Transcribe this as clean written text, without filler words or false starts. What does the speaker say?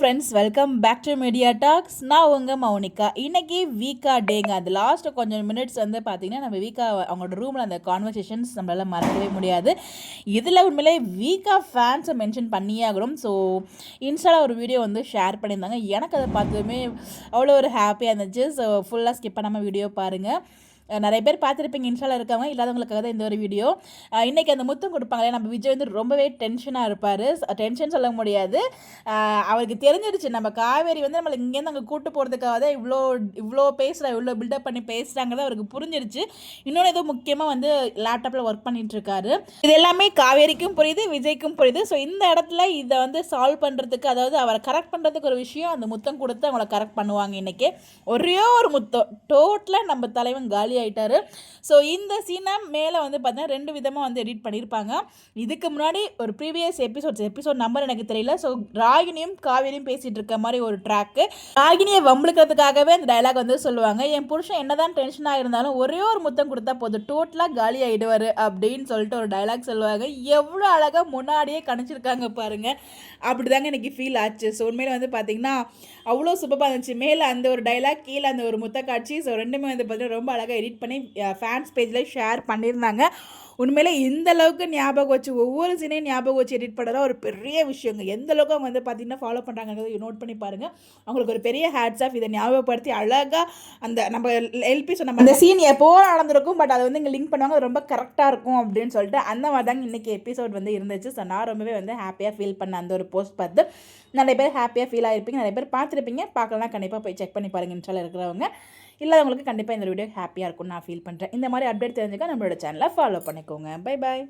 Friends, welcome back to media talks. நான் உங்கள் மௌனிகா. இன்றைக்கி வீக்கா டேங்க. அது லாஸ்ட்டு கொஞ்சம் மினிட்ஸ் வந்து பார்த்திங்கன்னா நம்ம வீக்கா அவங்களோட ரூமில் அந்த கான்வர்சேஷன்ஸ் நம்மளால் மறக்கவே முடியாது. இதில் உண்மையிலே வீக்கா ஃபேன்ஸை மென்ஷன் பண்ணியே ஆகணும். ஸோ இன்ஸ்டாவில் ஒரு வீடியோ வந்து ஷேர் பண்ணியிருந்தாங்க. எனக்கு அதை பார்த்ததுமே அவ்வளோ ஒரு ஹாப்பியாக இருந்துச்சு. ஸோ ஃபுல்லாக ஸ்கிப் பண்ணாமல் வீடியோ பாருங்கள். நிறைய பேர் பார்த்துருப்பீங்க இன்ஸ்டாவில் இருக்கவங்க, இல்லாதவங்களுக்காக தான் இந்த ஒரு வீடியோ. இன்றைக்கி அந்த முத்தம் கொடுப்பாங்களே, நம்ம விஜய் வந்து ரொம்பவே டென்ஷனாக இருப்பார். டென்ஷன் சொல்ல முடியாது, அவருக்கு தெரிஞ்சிடுச்சு நம்ம காவேரி வந்து நம்மளை இங்கேருந்து அங்கே கூட்டு போகிறதுக்காக தான் இவ்வளோ பேசுகிறா, இவ்வளோ பில்டப் பண்ணி பேசுகிறாங்கிறது அவருக்கு புரிஞ்சிடுச்சு. இன்னொன்று ஏதோ முக்கியமாக வந்து லேப்டாப்பில் ஒர்க் பண்ணிகிட்ருக்காரு. இது எல்லாமே காவேரிக்கும் புரியுது, விஜய்க்கும் புரியுது. ஸோ இந்த இடத்துல இதை வந்து சால்வ் பண்ணுறதுக்கு, அதாவது அவரை கரெக்ட் பண்ணுறதுக்கு ஒரு விஷயம், அந்த முத்தம் கொடுத்து அவங்கள கரெக்ட் பண்ணுவாங்க. இன்றைக்கி ஒரே ஒரு முத்தம் டோட்டலாக நம்ம தலைவன் காலி ஆயிட்டாரு. ஸோ இந்த சீனை மேலே வந்து பார்த்தீங்கன்னா 2 விதமாக வந்து எடிட் பண்ணியிருப்பாங்க. இதுக்கு முன்னாடி ஒரு ப்ரீவியஸ் எபிசோட் நம்பர் எனக்கு தெரியல. ஸோ ராகினியும் காவேரியும் பேசிகிட்டு இருக்க மாதிரி ஒரு ட்ராக்கு. ராகினியை வம்பளுக்கிறதுக்காகவே அந்த டைலாக் வந்து சொல்லுவாங்க, என் புருஷன் என்னதான் டென்ஷனாக இருந்தாலும் ஒரே ஒரு முத்தம் கொடுத்தா போதும், டோட்டலாக காலி ஆகிடுவார் அப்படின்னு சொல்லிட்டு ஒரு டைலாக் சொல்லுவாங்க. எவ்வளோ அழகாக முன்னாடியே கணிச்சிருக்காங்க பாருங்கள். அப்படி தாங்க எனக்கு ஃபீல் ஆச்சு. ஸோ உண்மையில் வந்து பார்த்திங்கன்னா அவ்வளோ சூப்பராக இருந்துச்சு. மேலே அந்த ஒரு டைலாக், கீழே அந்த ஒரு முத்த காட்சி. ஸோ ரெண்டுமே வந்து பார்த்திங்கன்னா ரொம்ப அழகாக எடிட் பண்ணி ஃபேன்ஸ் பேஜில் ஷேர் பண்ணியிருந்தாங்க. உண்மையிலே இந்த அளவுக்கு ஞாபகம் வச்சு ஒவ்வொரு சீனையும் ஞாபகம் வச்சு எடிட் பண்ணுறதா ஒரு பெரிய விஷயங்க. எந்த அளவுக்கு அவங்க வந்து பார்த்திங்கன்னா ஃபாலோ பண்ணுறாங்கிறத நோட் பண்ணி பாருங்கள். அவங்களுக்கு ஒரு பெரிய ஹேட்ஸ் ஆஃப். இதை ஞாபகப்படுத்தி அழகாக அந்த நம்ம எல்பி சொன்ன அந்த சீன் எப்போ நடந்திருக்கும், பட் அதை வந்து இங்கே லிங்க் பண்ணுவாங்க, ரொம்ப கரெக்டாக இருக்கும் அப்படின்னு சொல்லிட்டு அந்த மாதிரி தாங்க இன்றைக்கி எபிசோட் வந்து இருந்துச்சு. ஸோ நான் ரொம்பவே வந்து ஹாப்பியாக ஃபீல் பண்ணேன் அந்த ஒரு போஸ்ட் பார்த்து. நிறைய பேர் ஹாப்பியாக ஃபீல் ஆகிருப்பீங்க, நிறைய பேர் பார்த்துருப்பீங்க. பார்க்கலாம், கண்டிப்பாக போய் செக் பண்ணி பாருங்கள் இன்ஸ்டாவில் இருக்கிறவங்க. இல்லாதவங்களுக்கு கண்டிப்பாக இந்த வீடியோ ஹாப்பியாக இருக்கும்னு நான் ஃபீல் பண்ணுறேன். இந்த மாதிரி அப்டேட் தெரிஞ்சுக்க நம்மளோட சேனலை ஃபாலோ பண்ணிக்கோங்க. Bye bye.